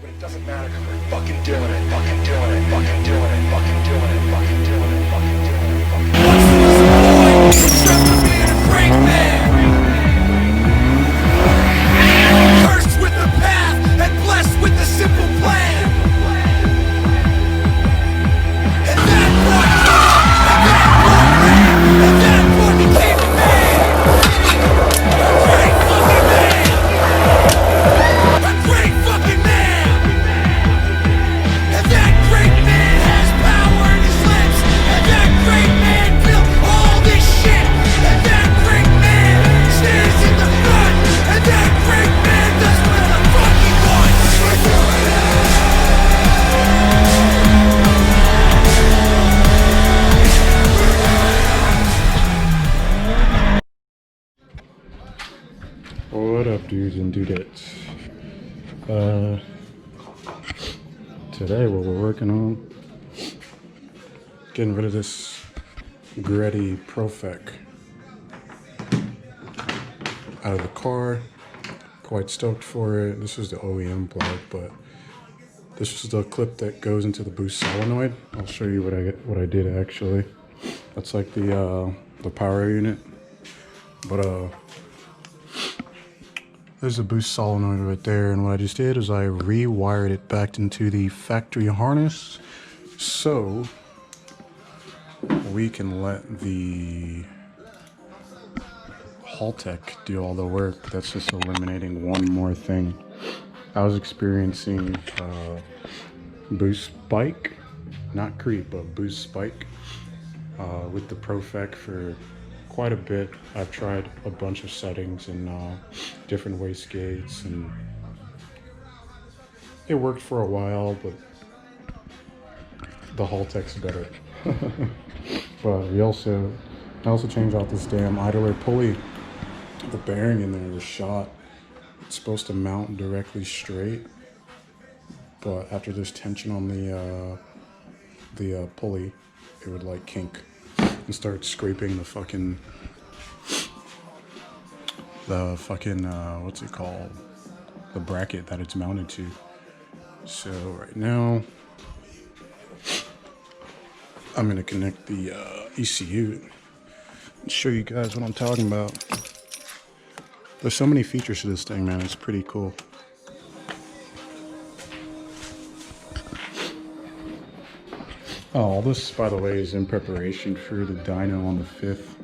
But it doesn't matter because we're fucking doing it, fucking doing it, fucking doing it, fucking doing it, fucking doing it, fucking doing it, fucking doing it. What's the point? Strapped to being a break man. Cursed with the path and blessed with the simple plan. And that brought God, and that brought man, and that brought the king of man. A great fucking man. A great fucking man. And that great man has power in his lips. And that great man built all this shit. And that great man stands in the front. And that great man does whatever the fuck he wants. What up, dudes and dudettes? Today what we're working on, getting rid of this Greddy Profec out of the car. Quite stoked for it. This is the OEM plug, but this is the clip that goes into the boost solenoid. I'll show you what I did actually. That's like the power unit, but there's a boost solenoid right there, and what I just did is I rewired it back into the factory harness so we can let the Haltech do all the work. That's just eliminating one more thing. I was experiencing boost spike, not creep, but boost spike with the Profec for quite a bit. I've tried a bunch of settings and different wastegates, and it worked for a while, but the Haltech's better. But I also changed out this damn idler pulley. The bearing in there was shot. It's supposed to mount directly straight, but after there's tension on the pulley, it would like kink and start scraping the fucking what's it called, the bracket that it's mounted to. So right now I'm gonna connect the ECU and show you guys what I'm talking about. There's so many features to this thing, man. It's pretty cool. Oh, all this, by the way, is in preparation for the dyno on the 5th.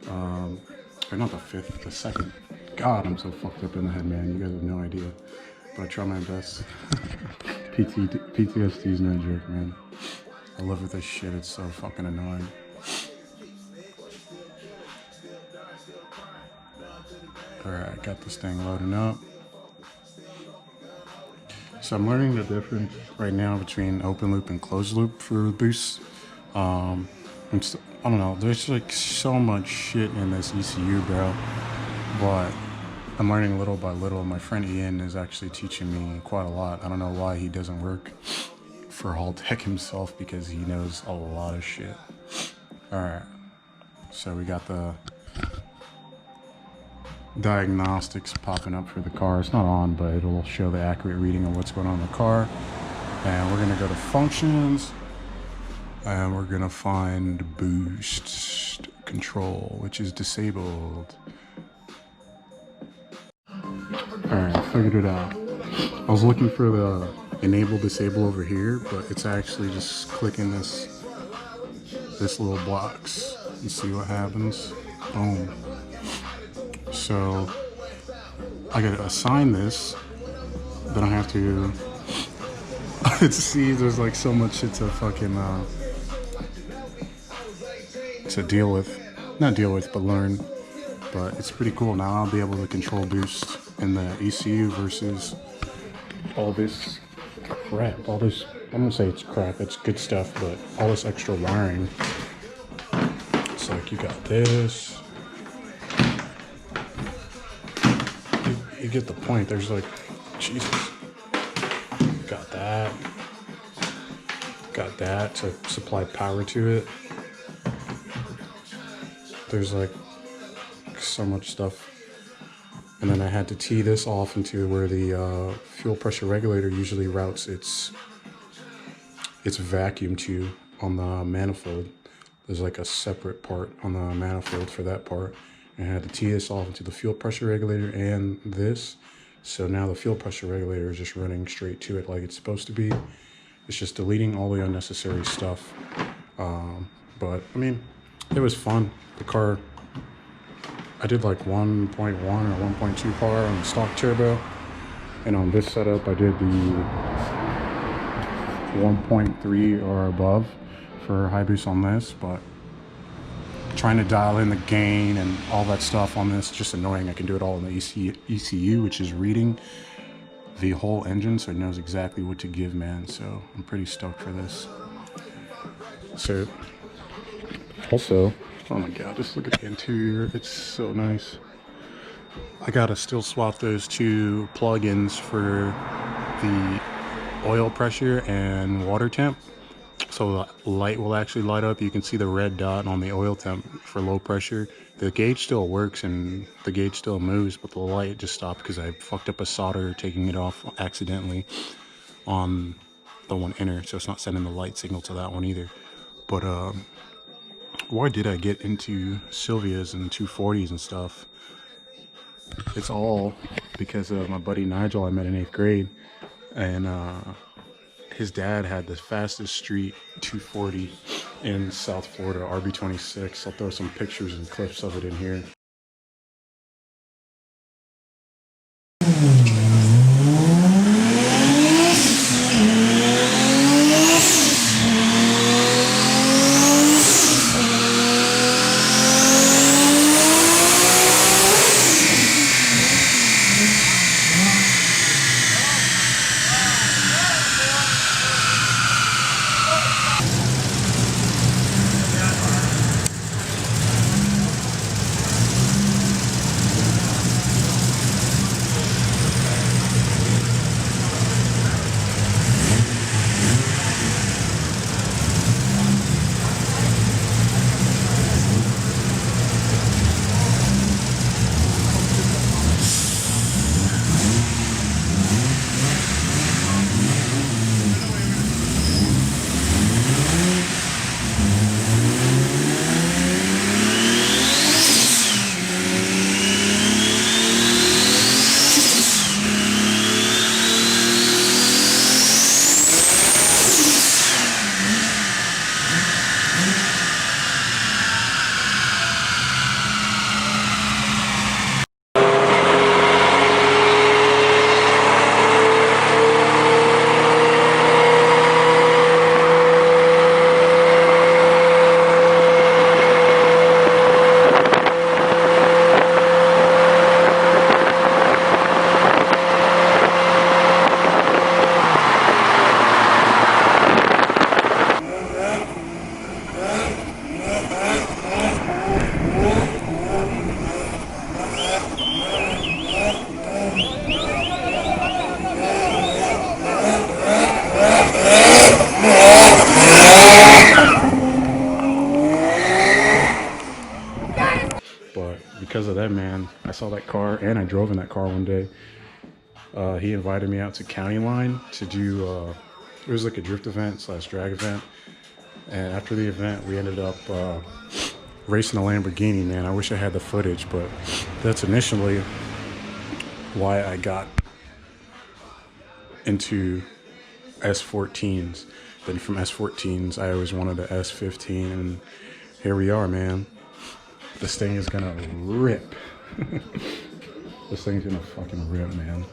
Or not the 5th, the 2nd. God, I'm so fucked up in the head, man. You guys have no idea. But I try my best. PTSD is no joke, man. I live with this shit. It's so fucking annoying. Alright, got this thing loading up. So I'm learning the difference right now between open loop and closed loop for boost. I don't know, there's like so much shit in this ECU, bro. But I'm learning little by little. My friend Ian is actually teaching me quite a lot. I don't know why he doesn't work for Haltech himself, because he knows a lot of shit. Alright, so we got the diagnostics popping up for the car. It's not on, but it'll show the accurate reading of what's going on in the car. And we're gonna go to functions, and we're gonna find boost control, which is disabled. Alright, I figured it out. I was looking for the enable disable over here, but it's actually just clicking this little box and see what happens. Boom. So I gotta assign this, then I have to see, there's like so much shit to fucking to deal with, not deal with, but learn. But it's pretty cool. Now I'll be able to control boost in the ECU versus all this crap, all this, I'm gonna say it's crap, it's good stuff, but all this extra wiring. It's like you got this. You get the point. There's like, Jesus. Got that to supply power to it. There's like so much stuff. And then I had to tee this off into where the fuel pressure regulator usually routes its vacuum tube on the manifold. There's like a separate part on the manifold for that part. And I had to tee this off into the fuel pressure regulator and this. So now the fuel pressure regulator is just running straight to it like it's supposed to be. It's just deleting all the unnecessary stuff. But I mean, it was fun. The car, I did like 1.1 or 1.2 power on the stock turbo. And on this setup, I did the 1.3 or above for high boost on this, but trying to dial in the gain and all that stuff on this, just annoying. I can do it all in the ECU, which is reading the whole engine, so it knows exactly what to give, man. So I'm pretty stoked for this. So also, oh my god, just look at the interior, it's so nice. I gotta still swap those two plugins for the oil pressure and water temp, so the light will actually light up. You can see the red dot on the oil temp for low pressure. The gauge still works and the gauge still moves, but the light just stopped because I fucked up a solder taking it off accidentally on the one inner, so it's not sending the light signal to that one either. But why did I get into Silvias and 240's and stuff? It's all because of my buddy Nigel I met in 8th grade, and his dad had the fastest street 240 in South Florida, RB26. I'll throw some pictures and clips of it in here. Because of that, man, I saw that car and I drove in that car one day. He invited me out to County Line to do, it was like a drift event / drag event. And after the event, we ended up racing a Lamborghini, man. I wish I had the footage, but that's initially why I got into S14s. Then from S14s, I always wanted a S15, and here we are, man. This thing is gonna rip. This thing's gonna fucking rip, man.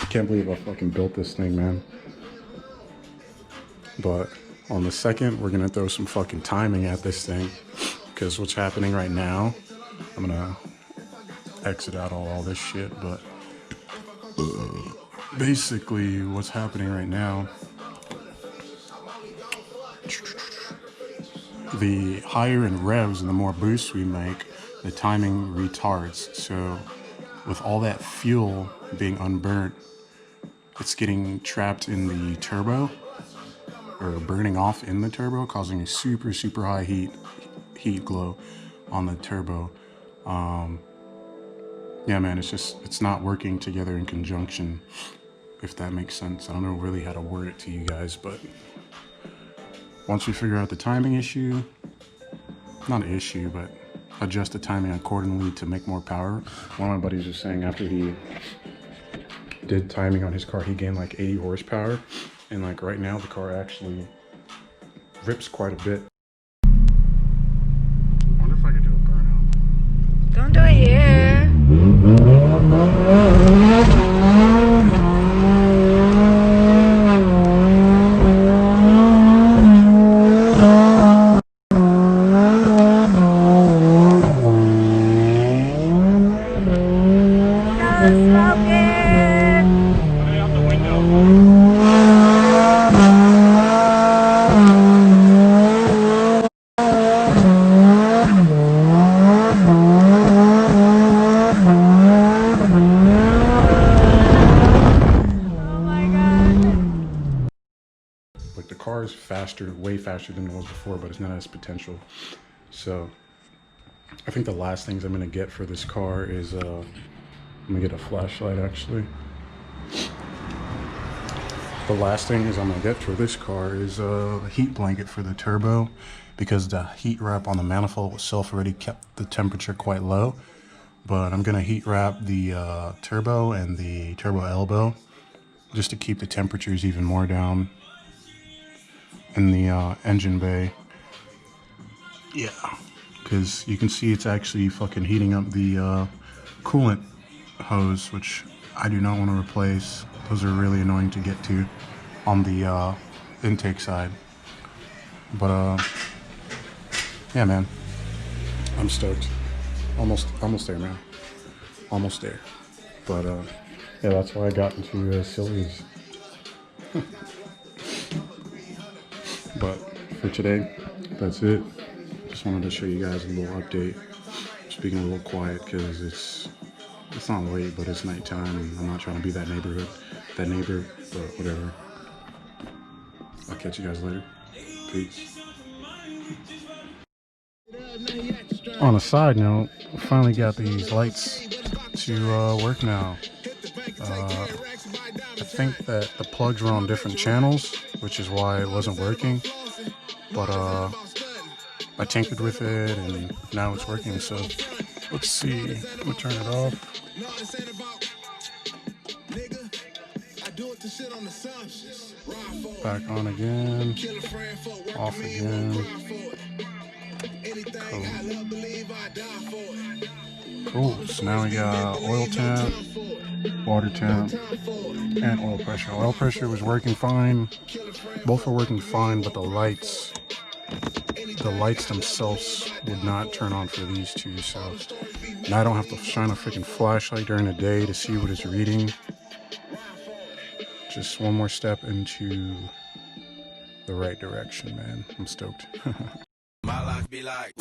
I can't believe I fucking built this thing, man. But on the second, we're gonna throw some fucking timing at this thing, because what's happening right now, I'm gonna exit out all this shit, but basically what's happening right now, the higher in revs and the more boosts we make, the timing retards. So with all that fuel being unburnt, it's getting trapped in the turbo, or burning off in the turbo, causing a super high heat glow on the turbo. yeah, man, it's not working together in conjunction, if that makes sense. I don't know really how to word it to you guys, but once we figure out the timing issue, not an issue, but adjust the timing accordingly to make more power. One of my buddies was saying after he did timing on his car, he gained like 80 horsepower, and like right now the car actually rips quite a bit. I wonder if I could do a burnout. Don't do it here. Like the car is faster, way faster than it was before, but it's not as potential. So I think the last things I'm gonna get for this car is I'm gonna get a flashlight actually. The last thing is I'm gonna get for this car is a heat blanket for the turbo, because the heat wrap on the manifold itself already kept the temperature quite low. But I'm gonna heat wrap the turbo and the turbo elbow just to keep the temperatures even more down in the engine bay. Yeah, because you can see it's actually fucking heating up the coolant hose, which I do not want to replace. Those are really annoying to get to on the intake side. But yeah, man, I'm stoked. Almost there, man. Almost there. But yeah, that's why I got into Silvia's. But for today, that's it. Just wanted to show you guys a little update. I'm speaking a little quiet because it's not late, but it's nighttime, and I'm not trying to be that neighbor, but whatever. I'll catch you guys later. Peace. On a side note, I finally got these lights to work now. I think that the plugs were on different channels, which is why it wasn't working. But I tinkered with it and now it's working. So let's see. I'm gonna turn it off. Back on again. Off again. Cool. So now we got oil temp, water temp, and oil pressure. Oil pressure was working fine. Both were working fine, but the lights themselves would not turn on for these two. So now I don't have to shine a freaking flashlight during the day to see what it's reading. Just one more step into the right direction, man. I'm stoked. My life be like